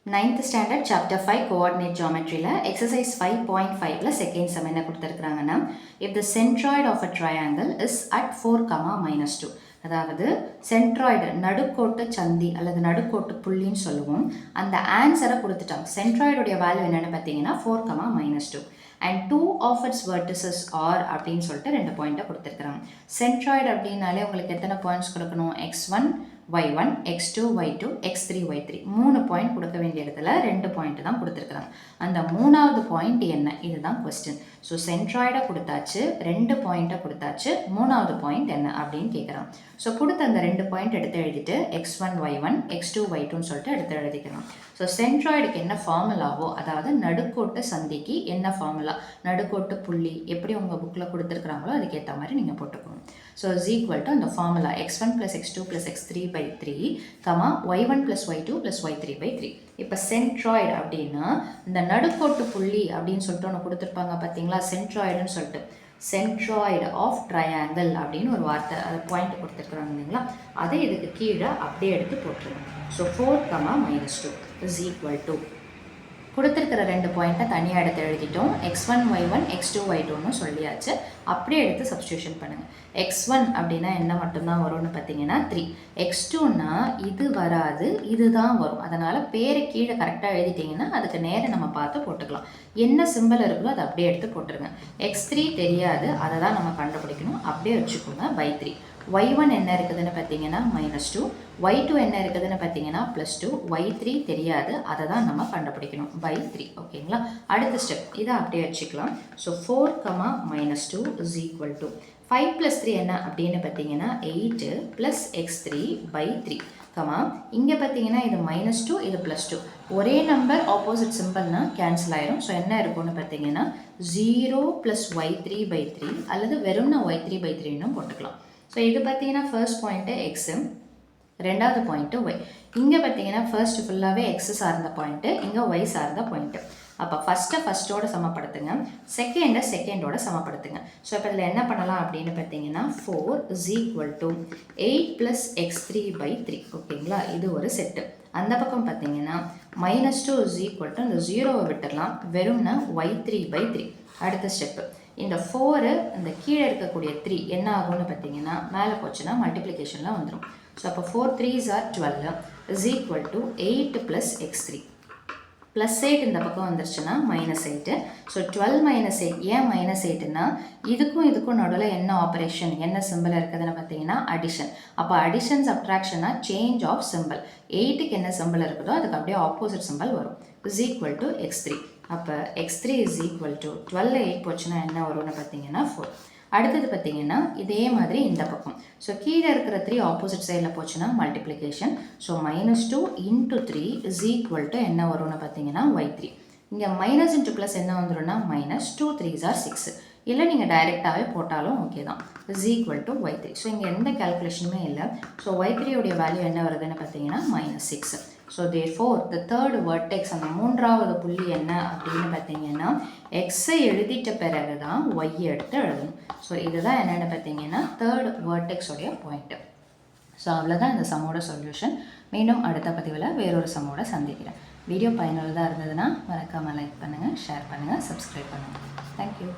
9th standard chapter 5 coordinate geometry la exercise 5.5 la second sum என்ன கொடுத்திருக்காங்கன்னா if the centroid of a triangle is at 4, -2 அதாவது centroid நடுக்கோட்டு சந்தி அல்லது நடுக்கோட்டு புள்ளின்னு சொல்லுவோம். அந்த ஆன்சரை கொடுத்துட்டாங்க. சென்ட்ராய்டுடைய வேல்யூ என்னென்னு பார்த்தீங்கன்னா 4, -2 and 2 of its vertices are அப்படின்னு சொல்லிட்டு 2 பாயிண்ட்டை கொடுத்துருக்குறாங்க. சென்ட்ராய்டு அப்படின்னாலே உங்களுக்கு எத்தனை பாயிண்ட்ஸ் கொடுக்கணும்? x1 y1 x2 y2 x3 y3 3 point கொடுக்க வேண்டிய இடத்துல 2 பாயிண்ட் தான் கொடுத்துருக்குறாங்க. அந்த மூணாவது பாயிண்ட் என்ன? இதுதான் கொஸ்டின். ஸோ சென்ட்ராய்டை கொடுத்தாச்சு, 2 பாயிண்ட்டை கொடுத்தாச்சு, மூணாவது பாயிண்ட் என்ன அப்படின்னு கேட்குறான். ஸோ கொடுத்த அந்த 2 பாயிண்ட் எடுத்து எழுதிட்டு x1 y1 x2 y2ன்னு சொல்லிட்டு எடுத்து எழுதிக்கிறோம். ஸோ சென்ட்ராய்டுக்கு என்ன ஃபார்முலாவோ, அதாவது நடுக்கோட்டு சந்திக்கு என்ன ஃபார்முலா, நடுக்கோட்டு புள்ளி எப்படி உங்கள் புக்கில் கொடுத்துருக்குறாங்களோ அதுக்கேற்ற மாதிரி நீங்கள் போட்டுக்கணும். ஸோ இஸ் ஈக்குவல் டு அந்த formula x1 + x2 + x3/3, y1 + y2 + y3/3. இப்போ சென்ட்ராய்டு அப்படின்னா இந்த நடுக்கோட்டு புள்ளி அப்படின்னு சொல்லிட்டு ஒன்று கொடுத்துருப்பாங்க பார்த்தீங்களா, சென்ட்ராய்டுன்னு சொல்லிட்டு. சென்ட்ராய்டு ஆஃப் ட்ரையாங்கிள் அப்படின்னு ஒரு வார்த்தை, அது பாயிண்ட் கொடுத்துருக்குறாங்க இல்லைங்களா, அதை இதுக்கு கீழே அப்படியே எடுத்து போட்டுருங்க. ஸோ 4, -2 இஸ் ஈக்குவல் டு கொடுத்துருக்கிற 2 பாயிண்ட்டை தனியாக எடுத்து எழுதிட்டோம். x1 y1 x2 y2ன்னு சொல்லியாச்சு. அப்படியே எடுத்து சப்ஸ்டியூஷன் பண்ணுங்கள். x1 அப்படின்னா என்ன மட்டும்தான் வரும்னு பார்த்தீங்கன்னா 3. x2னா இது வராது, இதுதான் வரும். அதனால் பேரை கீழே கரெக்டாக எழுதிட்டிங்கன்னா அதுக்கு நேரம் நம்ம பார்த்து போட்டுக்கலாம். என்ன சிம்பிள் இருக்குதோ அதை அப்படியே எடுத்து போட்டுருங்க. x3 தெரியாது, அதை தான் நம்ம கண்டுபிடிக்கணும். அப்படியே வச்சுக்கோங்க /3. y1 என்ன இருக்குதுன்னு பார்த்தீங்கன்னா -2, y2 என்ன இருக்குதுன்னு பார்த்தீங்கன்னா +2, y3 தெரியாது, அதை தான் நம்ம கண்டுபிடிக்கணும் /3. ஓகேங்களா? அடுத்த ஸ்டெப் இதை அப்படியே வச்சுக்கலாம். ஸோ 4, -2 இஸ் ஈக்குவல் டு 5 + 3 என்ன அப்படின்னு பார்த்தீங்கன்னா 8 + x3/3. இங்கே பார்த்தீங்கன்னா இது -2, இது +2. ஒரே நம்பர் ஆப்போசிட் சிம்பிள்னா கேன்சல் ஆயிரும். ஸோ என்ன இருக்கும்னு பார்த்தீங்கன்னா 0 + y3/3 அல்லது வெறும்னா y3/3ன்னு போட்டுக்கலாம். ஸோ இது பார்த்தீங்கன்னா ஃபர்ஸ்ட் பாயிண்ட்டு எக்ஸு, ரெண்டாவது பாயிண்ட்டு ஒய். இங்கே பார்த்தீங்கன்னா ஃபர்ஸ்ட் ஃபுல்லாகவே எக்ஸு சார்ந்த பாயிண்ட்டு, இங்கே ஒய் சார்ந்த பாயிண்ட்டு. அப்போ ஃபஸ்ட்டோட சமப்படுத்துங்க, செகண்டோட சமப்படுத்துங்க. ஸோ இப்போ இதில் என்ன பண்ணலாம் அப்படின்னு பார்த்தீங்கன்னா 4 இஸ் ஈக்குவல் டு 8 + x3/3. ஓகேங்களா? இது ஒரு செட்டு. அந்த பக்கம் பார்த்தீங்கன்னா -2 இஸ் ஈக்குவல் டு இந்த 0வை விட்டுடலாம், வெறும்னா y3/3. அடுத்த ஸ்டெப்பு இந்த 4 இந்த கீழே இருக்கக்கூடிய 3 என்ன ஆகும்னு பார்த்தீங்கன்னா மேலே போச்சுன்னா மல்டிப்ளிகேஷனில் வந்துடும். ஸோ அப்போ 4 3s are 12 is equal to 8 + x3. +8 இந்த பக்கம் வந்துருச்சுன்னா -8. ஸோ 12 - 8. ஏன் -8ன்னா இதுக்கும் நடுவில் என்ன ஆப்ரேஷன், என்ன சிம்பிள் இருக்குதுன்னு பார்த்தீங்கன்னா அடிஷன். அப்போ அடிஷன் சப்ட்ராக்ஷனா சேஞ்ச் ஆஃப் சிம்பிள். 8க்கு என்ன சிம்பிள் இருக்குதோ அதுக்கு அப்படியே ஆப்போசிட் சிம்பிள் வரும். Is equal to x3. அப்போ x3 இஸ் ஈக்குவல் டு 12 8 போச்சுன்னா என்ன வரும்னு பார்த்தீங்கன்னா 4. அடுத்தது பார்த்தீங்கன்னா இதே மாதிரி இந்த பக்கம். ஸோ கீழே இருக்கிற 3 ஆப்போசிட் சைடில் போச்சுன்னா multiplication. So -2 × 3 is equal to என்ன வரும்னு பார்த்தீங்கன்னா y3. இங்கே மைனஸ் இன்ட்டு ப்ளஸ் என்ன வந்துடும்னா -2 3s are 6. இல்லை நீங்கள் டைரெக்டாகவே போட்டாலும் ஓகே தான். Is equal to y3. So இங்கே எந்த கேல்குலேஷனுமே இல்லை. ஸோ y3 உடைய வேல்யூ என்ன வருதுன்னு பார்த்தீங்கன்னா -6. So therefore the third vertex, அந்த மூன்றாவது புள்ளி என்ன அப்படின்னு பார்த்தீங்கன்னா எக்ஸை எழுதிட்ட பிறகு தான் ஒய்யை எடுத்து எழுதணும். ஸோ இதுதான் என்னென்னு பார்த்தீங்கன்னா தேர்ட் வேர்டெக்ஸோடைய பாயிண்ட்டு. ஸோ அவ்வளோதான் இந்த சம்மோட சொல்யூஷன். மீண்டும் அடுத்த பதிவில் வேறொரு சம்மோட சந்திக்கிறேன். வீடியோ பயனுள்ளதாக இருந்ததுன்னா மறக்காமல் லைக் பண்ணுங்கள், ஷேர் பண்ணுங்கள், சப்ஸ்கிரைப் பண்ணுங்கள். தேங்க்யூ.